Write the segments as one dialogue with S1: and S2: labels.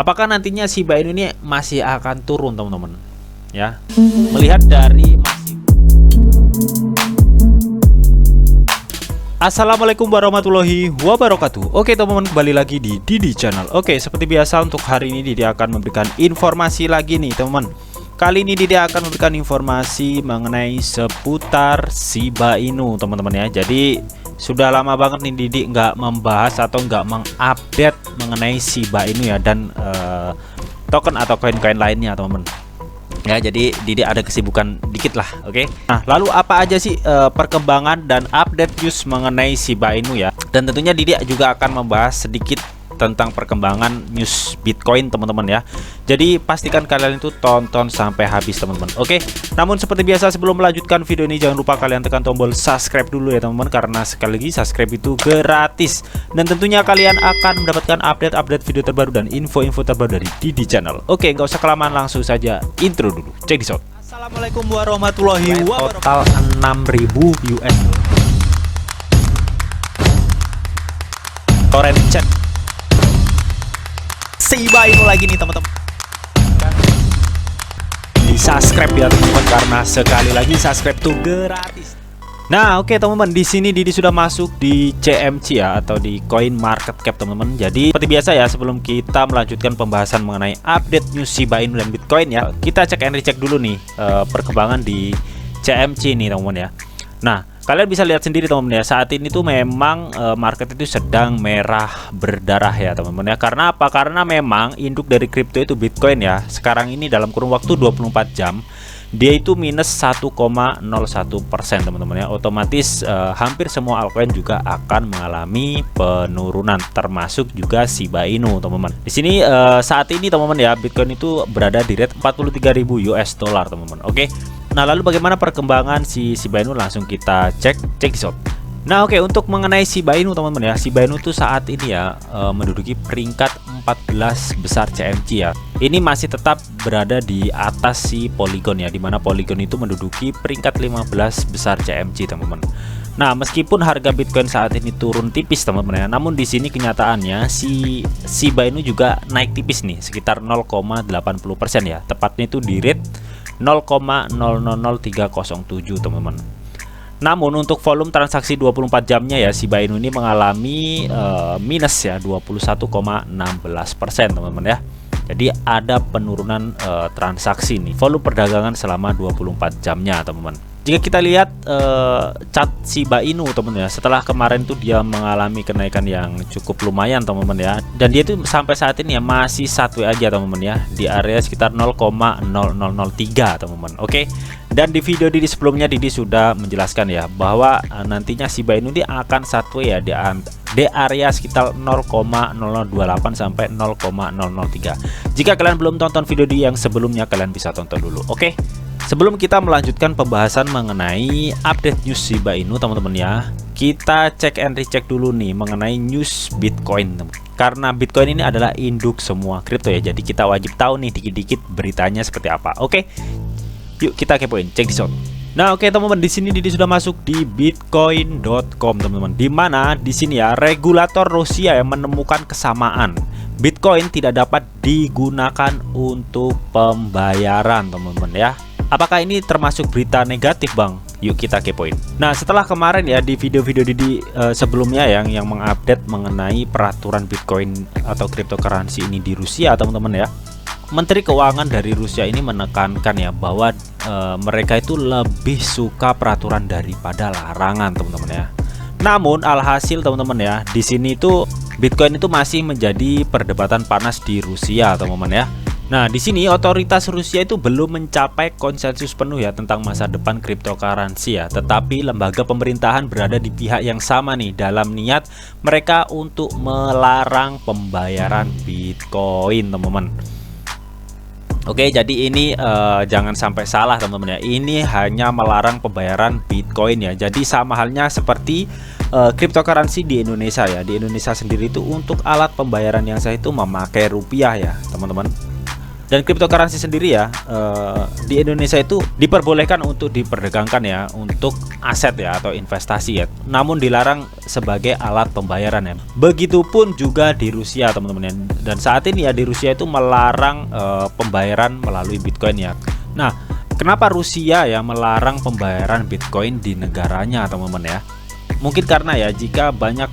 S1: Apakah nantinya Shiba Inu ini masih akan turun, teman-teman? Ya, melihat dari Assalamualaikum warahmatullahi wabarakatuh. Oke teman-teman, kembali lagi di Didi Channel. Oke, seperti biasa untuk hari ini Didi akan memberikan informasi lagi nih teman-teman. Kali ini Didi akan memberikan informasi mengenai seputar Shiba Inu teman-teman ya. Jadi sudah lama banget nih Didi nggak membahas atau nggak mengupdate mengenai Shiba Inu ya, dan token atau koin-koin lainnya teman-teman ya. Jadi Didi ada kesibukan dikit lah. Oke. Nah, lalu apa aja sih perkembangan dan update news mengenai Shiba Inu ya, dan tentunya Didi juga akan membahas sedikit tentang perkembangan news Bitcoin teman-teman ya. Jadi pastikan kalian itu tonton sampai habis teman-teman. Oke. Namun seperti biasa sebelum melanjutkan video ini, jangan lupa kalian tekan tombol subscribe dulu ya teman-teman, karena sekali lagi subscribe itu gratis, dan tentunya kalian akan mendapatkan update-update video terbaru dan info-info terbaru dari Didi Channel. Oke, nggak usah kelamaan, langsung saja intro dulu. Check this out. Assalamualaikum warahmatullahi wabarakatuh. Total 6.000 US. Torrent chat Shiba Inu lagi nih teman-teman. Di subscribe ya teman-teman, karena sekali lagi subscribe tuh gratis. Nah, oke teman-teman, di sini Didi sudah masuk di CMC ya, atau di Coin Market Cap teman-teman. Jadi seperti biasa ya, sebelum kita melanjutkan pembahasan mengenai update news Shiba Inu dan Bitcoin ya, kita cek and recheck dulu nih perkembangan di CMC nih teman-teman ya. Nah, kalian bisa lihat sendiri teman-teman ya, saat ini tuh memang market itu sedang merah berdarah ya teman-teman ya. Karena apa? Karena memang induk dari kripto itu Bitcoin ya, sekarang ini dalam kurun waktu 24 jam dia itu minus 1,01% teman-teman ya. Otomatis hampir semua altcoin juga akan mengalami penurunan, termasuk juga Shiba Inu teman-teman. Di sini saat ini teman-teman ya, Bitcoin itu berada di rate 43.000 US dollar teman-teman. Oke. Nah, lalu bagaimana perkembangan si Shiba Inu? Langsung kita cek this out. Nah, oke, untuk mengenai Shiba Inu teman-teman ya, Shiba Inu tuh saat ini ya menduduki peringkat 14 besar CMC ya. Ini masih tetap berada di atas si Polygon ya, dimana Polygon itu menduduki peringkat 15 besar CMC teman-teman. Nah, meskipun harga Bitcoin saat ini turun tipis teman-teman ya, namun di sini kenyataannya si Shiba Inu juga naik tipis nih, sekitar 0,80% ya. Tepatnya itu di rate 0,000307 teman-teman. Namun untuk volume transaksi 24 jamnya ya, Shiba Inu ini mengalami minus ya 21,16% teman-teman ya. Jadi ada penurunan transaksi nih, volume perdagangan selama 24 jamnya teman-teman. Jika kita lihat chart Shiba Inu teman-teman ya, setelah kemarin tuh dia mengalami kenaikan yang cukup lumayan teman-teman ya, dan dia tuh sampai saat ini ya masih sideways aja teman-teman ya, di area sekitar 0,0003 teman-teman. Oke. Dan di video Didi sebelumnya Didi sudah menjelaskan ya, bahwa nantinya Shiba Inu ini akan sideways ya di area sekitar 0,0028 sampai 0,003. Jika kalian belum tonton video Didi yang sebelumnya, kalian bisa tonton dulu. Oke. Sebelum kita melanjutkan pembahasan mengenai update news Shiba Inu teman-teman ya, kita cek and recheck dulu nih mengenai news Bitcoin teman. Karena Bitcoin ini adalah induk semua kripto ya, jadi kita wajib tahu nih dikit-dikit beritanya seperti apa. Oke, yuk kita kepoin, cek this out. Nah, oke teman-teman, di sini Didi sudah masuk di bitcoin.com teman-teman. Di mana di sini ya, regulator Rusia yang menemukan kesamaan Bitcoin tidak dapat digunakan untuk pembayaran teman-teman ya. Apakah ini termasuk berita negatif bang? Yuk kita kepoin. Nah, setelah kemarin ya di video-video Didi sebelumnya yang mengupdate mengenai peraturan Bitcoin atau cryptocurrency ini di Rusia teman-teman ya, Menteri Keuangan dari Rusia ini menekankan ya bahwa mereka itu lebih suka peraturan daripada larangan teman-teman ya. Namun alhasil teman-teman ya, di sini itu Bitcoin itu masih menjadi perdebatan panas di Rusia teman-teman ya. Nah, di sini otoritas Rusia itu belum mencapai konsensus penuh ya tentang masa depan cryptocurrency ya. Tetapi lembaga pemerintahan berada di pihak yang sama nih dalam niat mereka untuk melarang pembayaran Bitcoin, teman-teman. Oke, jadi ini jangan sampai salah teman-teman ya. Ini hanya melarang pembayaran Bitcoin ya. Jadi sama halnya seperti cryptocurrency di Indonesia ya. Di Indonesia sendiri itu untuk alat pembayaran yang sah itu memakai rupiah ya, teman-teman. Dan cryptocurrency sendiri ya di Indonesia itu diperbolehkan untuk diperdagangkan ya untuk aset ya atau investasi ya, namun dilarang sebagai alat pembayaran ya. Begitupun juga di Rusia teman-teman ya. Dan saat ini ya di Rusia itu melarang pembayaran melalui Bitcoin ya. Nah, kenapa Rusia ya melarang pembayaran Bitcoin di negaranya teman-teman ya? Mungkin karena ya jika banyak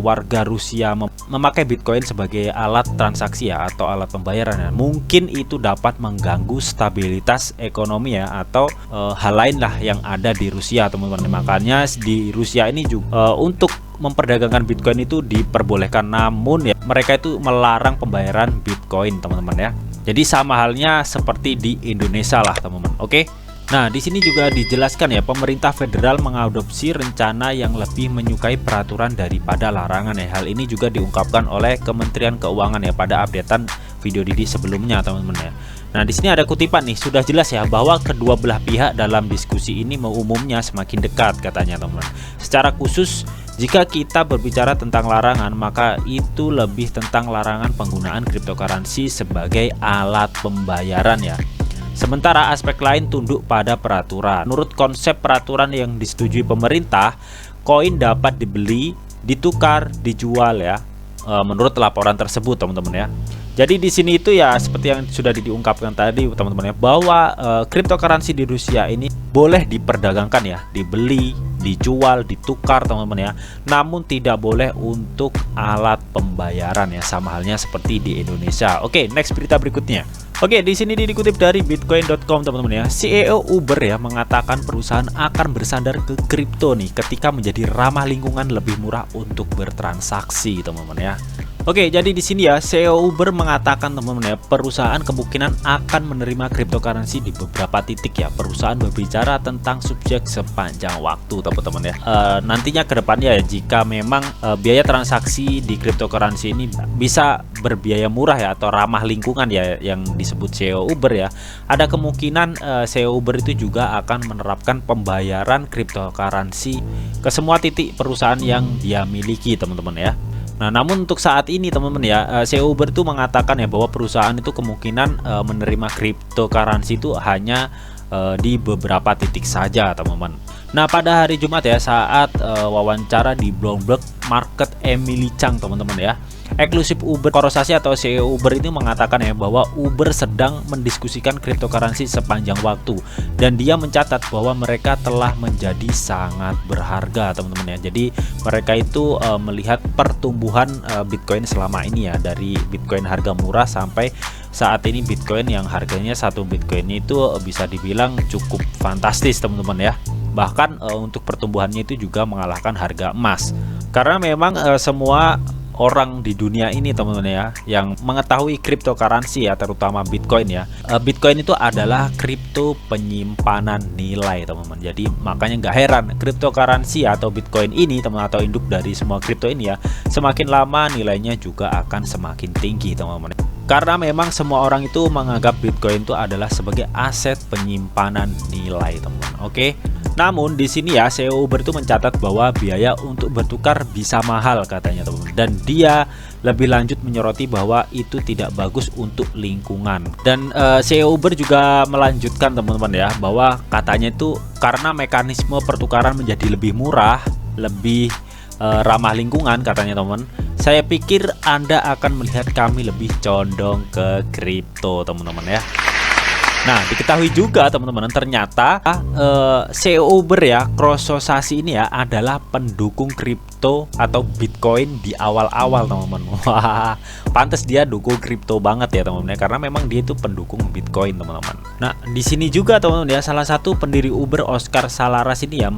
S1: warga Rusia memakai Bitcoin sebagai alat transaksi ya atau alat pembayaran ya, mungkin itu dapat mengganggu stabilitas ekonomi ya atau hal lain lah yang ada di Rusia teman-teman. Makanya di Rusia ini juga untuk memperdagangkan Bitcoin itu diperbolehkan, namun ya mereka itu melarang pembayaran Bitcoin teman-teman ya. Jadi sama halnya seperti di Indonesia lah teman-teman. Oke. Nah, di sini juga dijelaskan ya, pemerintah federal mengadopsi rencana yang lebih menyukai peraturan daripada larangan ya. Hal ini juga diungkapkan oleh Kementerian Keuangan ya pada updatean video Didi sebelumnya, teman-teman ya. Nah, di sini ada kutipan nih, sudah jelas ya bahwa kedua belah pihak dalam diskusi ini umumnya semakin dekat katanya, teman-teman. Secara khusus, jika kita berbicara tentang larangan, maka itu lebih tentang larangan penggunaan cryptocurrency sebagai alat pembayaran ya. Sementara aspek lain tunduk pada peraturan. Menurut konsep peraturan yang disetujui pemerintah, koin dapat dibeli, ditukar, dijual ya. Menurut laporan tersebut, teman-teman ya. Jadi di sini itu ya seperti yang sudah diungkapkan tadi, teman-teman ya, bahwa cryptocurrency di Rusia ini boleh diperdagangkan ya, dibeli, dijual, ditukar, teman-teman ya. Namun tidak boleh untuk alat pembayaran ya, sama halnya seperti di Indonesia. Oke, next berita berikutnya. Oke, di sini dikutip dari bitcoin.com teman-teman ya. CEO Uber ya mengatakan perusahaan akan bersandar ke kripto nih ketika menjadi ramah lingkungan, lebih murah untuk bertransaksi, teman-teman ya. Oke, jadi di sini ya CEO Uber mengatakan teman-teman ya, perusahaan kemungkinan akan menerima cryptocurrency di beberapa titik ya. Perusahaan berbicara tentang subjek sepanjang waktu, teman-teman ya. Nantinya ke depannya ya, jika memang biaya transaksi di cryptocurrency ini bisa berbiaya murah ya atau ramah lingkungan ya yang disebut CEO Uber ya, ada kemungkinan CEO Uber itu juga akan menerapkan pembayaran cryptocurrency ke semua titik perusahaan yang dia miliki, teman-teman ya. Nah, namun untuk saat ini teman-teman ya, CEO Uber itu mengatakan ya bahwa perusahaan itu kemungkinan menerima cryptocurrency itu hanya di beberapa titik saja, teman-teman. Nah, pada hari Jumat ya, saat wawancara di Bloomberg Market, Emily Chang, teman-teman ya, eksklusif Uber Korosasi atau CEO Uber ini mengatakan ya bahwa Uber sedang mendiskusikan cryptocurrency sepanjang waktu, dan dia mencatat bahwa mereka telah menjadi sangat berharga, teman-teman ya. Jadi mereka itu melihat pertumbuhan Bitcoin selama ini ya, dari Bitcoin harga murah sampai saat ini Bitcoin yang harganya satu Bitcoin itu bisa dibilang cukup fantastis, teman-teman ya. Bahkan untuk pertumbuhannya itu juga mengalahkan harga emas, karena memang semua orang di dunia ini, teman-teman ya, yang mengetahui cryptocurrency ya, terutama Bitcoin ya. Bitcoin itu adalah kripto penyimpanan nilai, teman-teman. Jadi makanya nggak heran cryptocurrency atau Bitcoin ini, teman-teman, atau induk dari semua kripto ini ya, semakin lama nilainya juga akan semakin tinggi, teman-teman. Karena memang semua orang itu menganggap Bitcoin itu adalah sebagai aset penyimpanan nilai, teman-teman. Oke. Namun di sini ya CEO Uber itu mencatat bahwa biaya untuk bertukar bisa mahal katanya, teman-teman. Dan dia lebih lanjut menyoroti bahwa itu tidak bagus untuk lingkungan. Dan CEO Uber juga melanjutkan, teman-teman ya, bahwa katanya itu karena mekanisme pertukaran menjadi lebih murah, lebih ramah lingkungan katanya, teman-teman. Saya pikir Anda akan melihat kami lebih condong ke kripto, teman-teman ya. Nah, diketahui juga teman-teman, ternyata CEO Uber ya, Korosasi ini ya, adalah pendukung kripto atau Bitcoin di awal-awal, teman-teman. Wah, pantas dia dukung kripto banget ya, teman-teman, karena memang dia itu pendukung Bitcoin, teman-teman. Nah, di sini juga teman-teman ya, salah satu pendiri Uber, Oscar Salaras ini ya,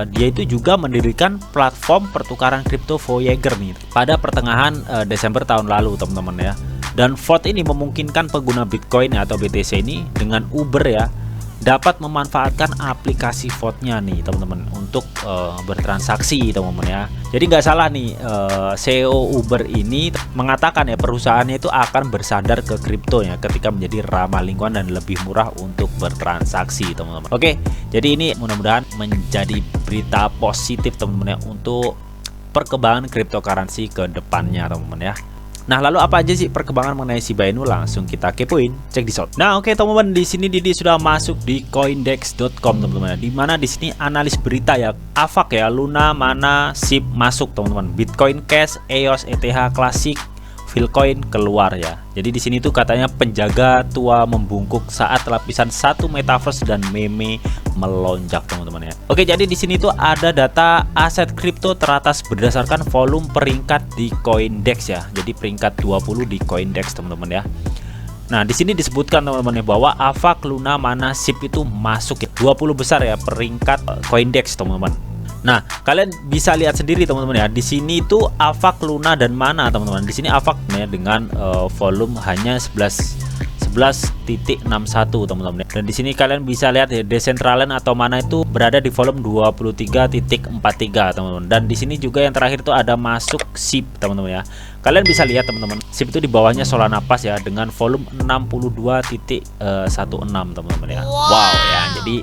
S1: dia itu juga mendirikan platform pertukaran kripto Voyager nih pada pertengahan Desember tahun lalu, teman-teman ya. Dan vote ini memungkinkan pengguna Bitcoin atau BTC ini dengan Uber ya dapat memanfaatkan aplikasi vote-nya nih, teman-teman, untuk bertransaksi, teman-teman ya. Jadi nggak salah nih, CEO Uber ini mengatakan ya perusahaannya itu akan bersandar ke kripto ya ketika menjadi ramah lingkungan dan lebih murah untuk bertransaksi, teman-teman. Oke, jadi ini mudah-mudahan menjadi berita positif, teman-teman ya, untuk perkembangan cryptocurrency ke depannya, teman-teman ya. Nah, lalu apa aja sih perkembangan mengenai Shiba Inu? Langsung kita kepoin, cek di shot. Nah, oke teman-teman, di sini Didi sudah masuk di coindex.com teman-teman. Di mana di sini analis berita ya, AVAX ya, Luna, Mana, SIB masuk teman-teman. Bitcoin Cash, EOS, ETH Classic, Filecoin keluar ya. Jadi di sini tuh katanya penjaga tua membungkuk saat lapisan 1 metaverse dan meme melonjak teman-teman ya. Oke, jadi di sini tuh ada data aset kripto teratas berdasarkan volume peringkat di Coindex ya. Jadi peringkat 20 di Coindex teman-teman ya. Nah, di sini disebutkan teman-teman ya bahwa AVAX, Luna, Mana, SIB itu masuk ya. 20 besar ya peringkat Coindex teman-teman. Nah, kalian bisa lihat sendiri teman-teman ya. Di sini itu AVAX, Luna, dan Mana teman-teman. Di sini AVAX ya dengan volume hanya 11.61 teman-teman. Dan di sini kalian bisa lihat ya, Decentraland atau Mana itu berada di volume 23.43 teman-teman. Dan di sini juga yang terakhir itu ada masuk SIB teman-teman ya. Kalian bisa lihat teman-teman, SIB itu di bawahnya Solana Pass ya dengan volume 62.16 teman-teman ya. Wow ya. Jadi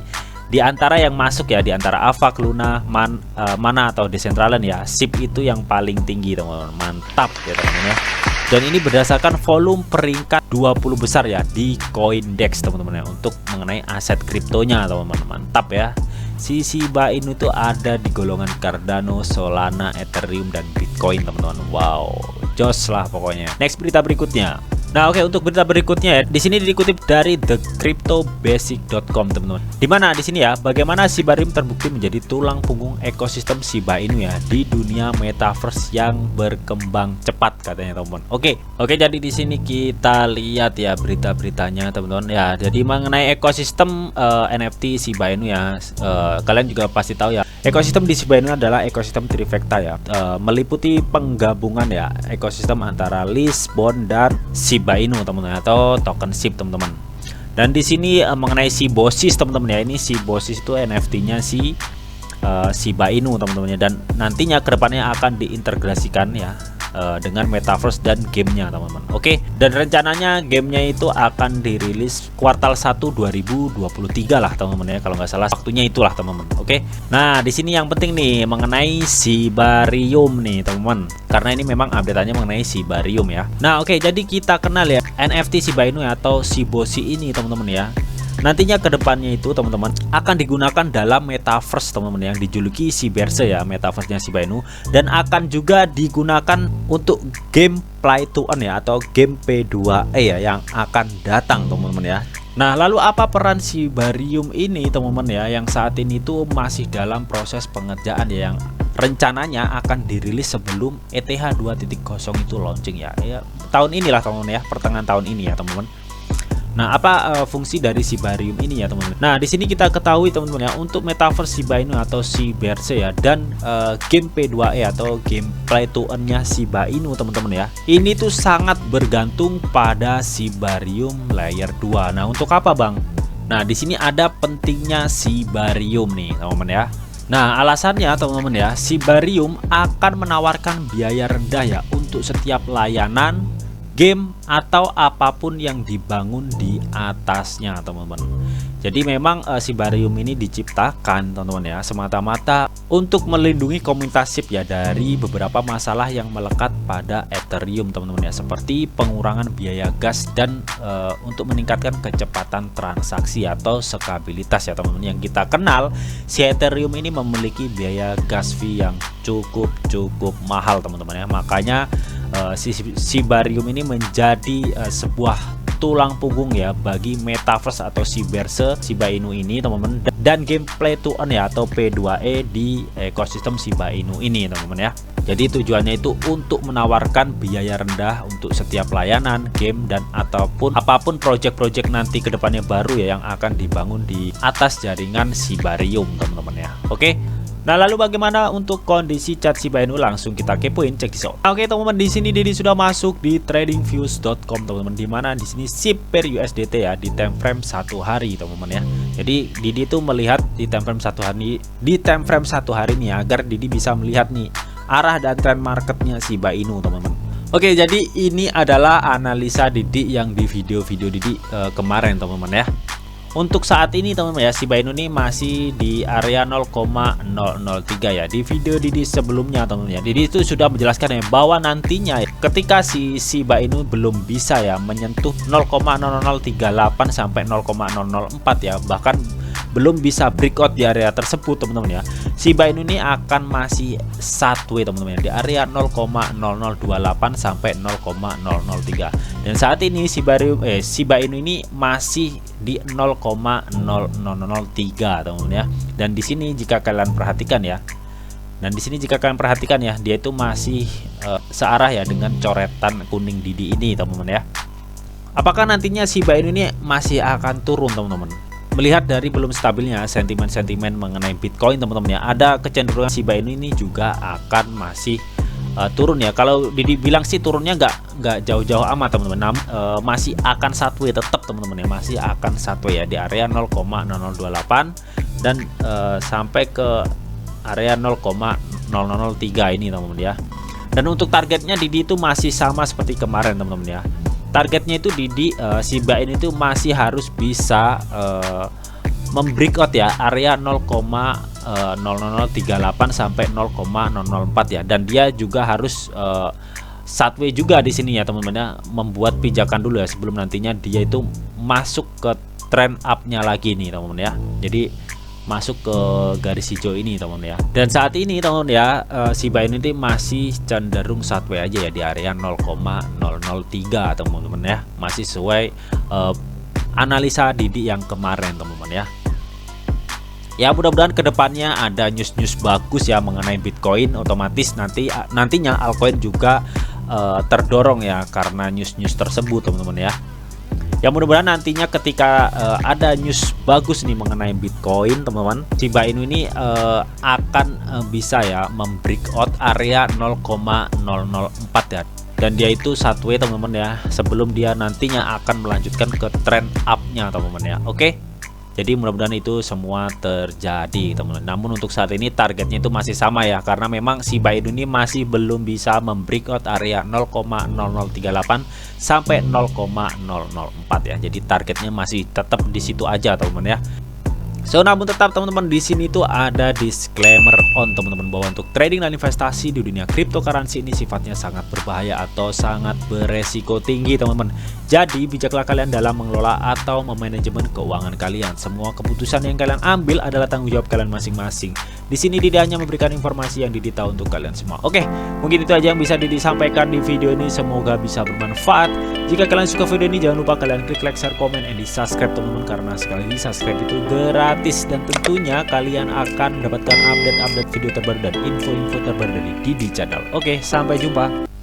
S1: di antara yang masuk ya, di antara AVAX, Luna, Mana atau Decentraland ya, SIB itu yang paling tinggi teman-teman. Mantap ya teman-teman ya. Dan ini berdasarkan volume peringkat 20 besar ya di Coindex teman-teman ya, untuk mengenai aset kriptonya teman-teman. Mantap ya. Si Shiba Inu itu ada di golongan Cardano, Solana, Ethereum, dan Bitcoin teman-teman. Wow, jos lah pokoknya. Next berita berikutnya. Nah, oke, untuk berita berikutnya ya, di sini dikutip dari thecryptobasic.com teman-teman. Dimana di sini ya, bagaimana Shiba Inu terbukti menjadi tulang punggung ekosistem Shiba Inu ya di dunia metaverse yang berkembang cepat katanya teman-teman. Oke, jadi di sini kita lihat ya berita-beritanya teman-teman ya. Jadi mengenai ekosistem NFT Shiba Inu ya, kalian juga pasti tahu ya. Ekosistem di Shiba Inu adalah ekosistem trifecta ya, meliputi penggabungan ya ekosistem antara Leash, Bond, dan Shiba Inu teman-teman, atau token SHIB teman-teman. Dan di sini mengenai Shibosis teman-teman ya, ini Shibosis itu NFT-nya si Shiba Inu teman-teman ya, dan nantinya kedepannya akan diintegrasikan ya dengan metaverse dan gamenya teman-teman. Oke, dan rencananya gamenya itu akan dirilis kuartal 1 2023 lah teman-teman ya, kalau nggak salah waktunya itulah teman-teman. Oke, nah di sini yang penting nih mengenai Shibarium nih teman-teman, karena ini memang update-nya mengenai Shibarium ya. Nah oke, jadi kita kenal ya NFT Shiba Inu atau Shiboshi ini teman-teman ya. Nantinya kedepannya itu teman-teman akan digunakan dalam metaverse teman-teman yang dijuluki Shiberse ya, metaverse-nya Shiba Inu, dan akan juga digunakan untuk game play to earn ya, atau game P2E ya yang akan datang teman-teman ya. Nah, lalu apa peran Shibarium ini teman-teman ya, yang saat ini itu masih dalam proses pengerjaan ya, yang rencananya akan dirilis sebelum ETH 2.0 itu launching ya, tahun inilah teman-teman ya, pertengahan tahun ini ya teman-teman. Nah, apa fungsi dari Shibarium ini ya teman-teman? Nah, di sini kita ketahui teman-teman ya, untuk metaverse Shiba Inu atau Shiberse ya, dan game P2E atau game play to earn-nya Shiba Inu teman-teman ya, ini tuh sangat bergantung pada Shibarium layer 2. Nah, untuk apa bang? Nah, di sini ada pentingnya Shibarium nih teman-teman ya. Nah, alasannya teman-teman ya, Shibarium akan menawarkan biaya rendah ya untuk setiap layanan, game, atau apapun yang dibangun di atasnya teman-teman. Jadi memang Shibarium ini diciptakan teman-teman ya semata-mata untuk melindungi komunitas SHIB ya dari beberapa masalah yang melekat pada Ethereum teman-teman ya, seperti pengurangan biaya gas dan untuk meningkatkan kecepatan transaksi atau skabilitas ya teman-teman. Yang kita kenal, si Ethereum ini memiliki biaya gas fee yang cukup mahal teman-teman ya. Makanya Shibarium ini menjadi sebuah tulang punggung ya bagi metaverse atau Shiberse Shiba Inu ini teman-teman, dan game play to earn ya atau P2E di ekosistem Shiba Inu ini teman-teman ya. Jadi tujuannya itu untuk menawarkan biaya rendah untuk setiap layanan, game, dan ataupun apapun project-project nanti kedepannya baru ya yang akan dibangun di atas jaringan Shibarium teman-teman ya. Oke. Nah, lalu bagaimana untuk kondisi chart Shiba Inu? Langsung kita kepoin, cek di sini. Oke teman-teman, di sini Didi sudah masuk di tradingviews.com teman-teman, di mana di sini SHIB per USDT ya di time frame 1 hari teman-teman ya. Jadi Didi tuh melihat di time frame 1 hari nih agar Didi bisa melihat nih arah dan tren marketnya Shiba Inu teman-teman. Oke, jadi ini adalah analisa Didi yang di video-video Didi kemarin teman-teman ya. Untuk saat ini teman-teman ya, Shiba Inu ini masih di area 0,003 ya. Di video Didi sebelumnya teman-teman ya, Didi itu sudah menjelaskan ya bahwa nantinya ketika si Shiba Inu belum bisa ya menyentuh 0,0038 sampai 0,004 ya, bahkan belum bisa breakout di area tersebut teman-teman ya, Shiba Inu ini akan masih sideways teman-teman ya, di area 0,0028 sampai 0,003. Dan saat ini Shiba Inu ini masih di 0,0003 teman-teman ya. Dan di sini jika kalian perhatikan ya, dia itu masih searah ya dengan coretan kuning Didi ini teman-teman ya. Apakah nantinya Shiba Inu ini masih akan turun teman-teman? Melihat dari belum stabilnya sentimen-sentimen mengenai Bitcoin teman-teman ya, ada kecenderungan Shiba Inu ini juga akan masih turun ya. Kalau Didi bilang sih turunnya nggak jauh-jauh amat teman-teman, masih akan sideways tetap teman-teman ya, masih akan sideways ya di area 0,0028 dan sampai ke area 0,003 ini teman-teman ya. Dan untuk targetnya Didi itu masih sama seperti kemarin teman-teman ya. Targetnya itu Didi Shiba Inu itu masih harus bisa membreakout ya area 0,0038 sampai 0,004 ya, dan dia juga harus sideways juga di sini ya teman-teman ya, membuat pijakan dulu ya sebelum nantinya dia itu masuk ke trend up-nya lagi nih teman-teman ya. Jadi masuk ke garis hijau ini teman-teman ya. Dan saat ini teman-teman ya, Shiba Inu ini masih cenderung sideways aja ya di area 0,003 teman-teman ya. Masih sesuai analisa Didi yang kemarin teman-teman ya. Ya mudah-mudahan kedepannya ada news-news bagus ya mengenai Bitcoin, otomatis nantinya altcoin juga terdorong ya karena news-news tersebut teman-teman ya. Ya mudah-mudahan nantinya ketika ada news bagus nih mengenai Bitcoin teman-teman, Shiba Inu ini akan bisa ya membreakout area 0,004 ya, dan dia itu sideways teman-teman ya, sebelum dia nantinya akan melanjutkan ke trend up-nya teman-teman ya. Oke. Jadi mudah-mudahan itu semua terjadi teman-teman. Namun untuk saat ini targetnya itu masih sama ya, karena memang Shiba Inu ini masih belum bisa membreakout area 0,0038 sampai 0,004 ya. Jadi targetnya masih tetap di situ aja teman-teman ya. So, namun tetap teman-teman di sini tuh ada disclaimer on teman-teman, bahwa untuk trading dan investasi di dunia cryptocurrency ini sifatnya sangat berbahaya atau sangat beresiko tinggi teman-teman. Jadi bijaklah kalian dalam mengelola atau memanajemen keuangan kalian. Semua keputusan yang kalian ambil adalah tanggung jawab kalian masing-masing. Di sini Didi hanya memberikan informasi yang Didi tahu untuk kalian semua. Oke, mungkin itu aja yang bisa Didi sampaikan di video ini. Semoga bisa bermanfaat. Jika kalian suka video ini, jangan lupa kalian klik like, share, komen, and di subscribe teman-teman, karena sekali lagi subscribe itu gratis, dan tentunya kalian akan mendapatkan update-update video terbaru dan info-info terbaru dari Didi Channel. Oke, sampai jumpa.